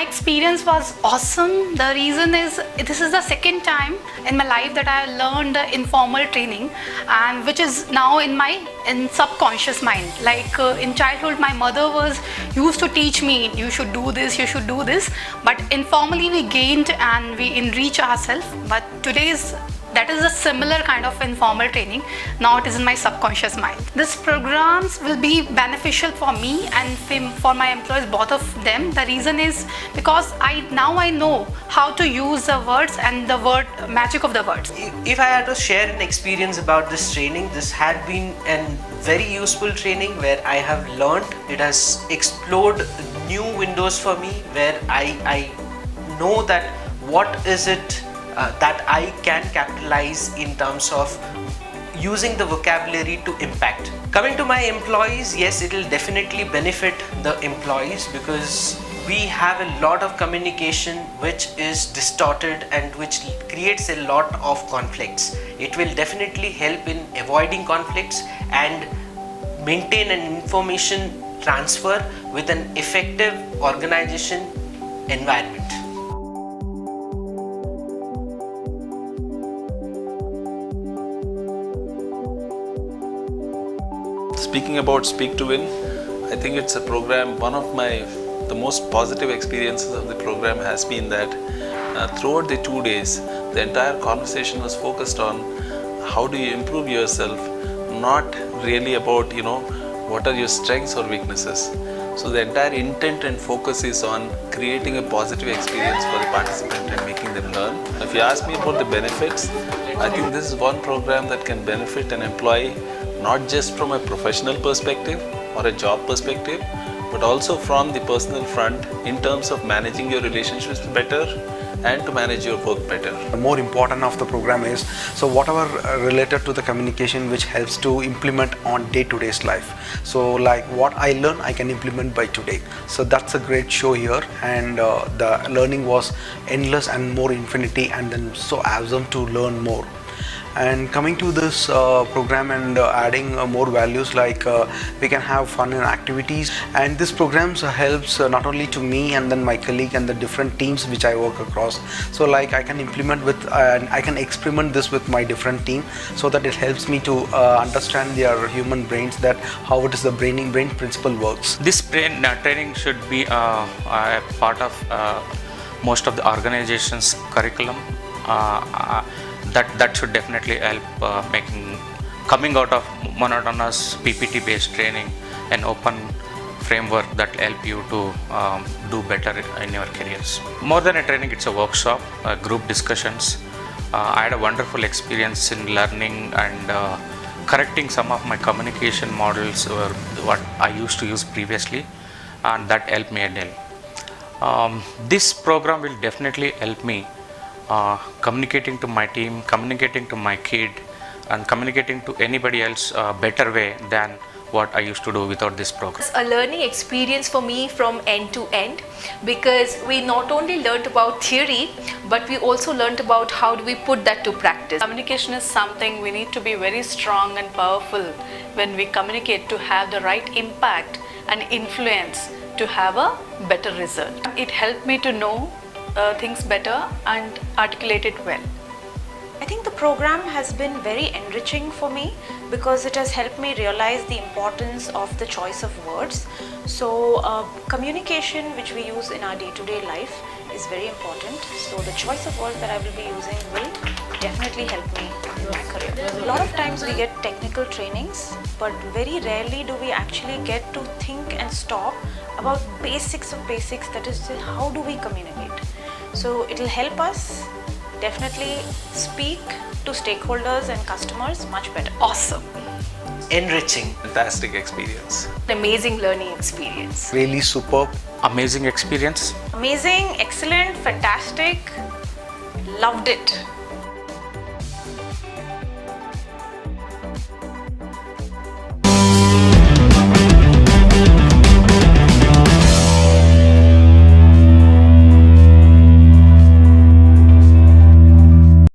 My experience was awesome. The reason is this is the second time in my life that I learned informal training, and which is now in my subconscious mind. Like in childhood, my mother was used to teach me, you should do this, you should do this. But informally we gained and we enrich ourselves. But today's that is a similar kind of informal training. Now it is in my subconscious mind. These programs will be beneficial for me and for my employees, both of them. The reason is because now I know how to use the words and the magic of the words. If I had to share an experience about this training, this had been a very useful training where I have learned. It has explored new windows for me where I know that what is it that I can capitalize in terms of using the vocabulary to impact. Coming to my employees, yes, it will definitely benefit the employees because we have a lot of communication which is distorted and which creates a lot of conflicts. It will definitely help in avoiding conflicts and maintain an information transfer with an effective organization environment. Speaking about Speak2Win, I think it's a program, the most positive experiences of the program has been that throughout the 2 days, the entire conversation was focused on how do you improve yourself, not really about, what are your strengths or weaknesses. So the entire intent and focus is on creating a positive experience for the participant and making them learn. If you ask me about the benefits, I think this is one program that can benefit an employee not just from a professional perspective or a job perspective, but also from the personal front in terms of managing your relationships better and to manage your work better. The more important of the program is, so whatever related to the communication which helps to implement on day-to-day life. So like what I learn, I can implement by today. So that's a great show here, and the learning was endless and more infinity, and then so awesome to learn more. And coming to this program and adding more values, like we can have fun and activities, and this program helps not only to me and then my colleague and the different teams which I work across. So like I can implement with I can experiment this with my different team, so that it helps me to understand their human brains, that how it is the brain principle works. This training should be a part of most of the organization's curriculum. That should definitely help coming out of monotonous PPT based training, an open framework that help you to do better in your careers. More than a training, it's a workshop, group discussions. I had a wonderful experience in learning and correcting some of my communication models or what I used to use previously, and that helped me a deal. This program will definitely help me communicating to my team, communicating to my kid, and communicating to anybody else a better way than what I used to do without this program. It's a learning experience for me from end to end, because we not only learned about theory, but we also learned about how do we put that to practice. Communication is something we need to be very strong and powerful when we communicate to have the right impact and influence to have a better result. It helped me to know things better and articulate it well. I think the program has been very enriching for me because it has helped me realize the importance of the choice of words. So communication, which we use in our day-to-day life, is very important. So the choice of words that I will be using will definitely help me in my career. A lot of times we get technical trainings, but very rarely do we actually get to think and stop about basics of basics, that is, how do we communicate. So it will help us definitely speak to stakeholders and customers much better. Awesome. Enriching. Fantastic experience. Amazing learning experience. Really superb. Amazing experience. Amazing, excellent, fantastic, loved it.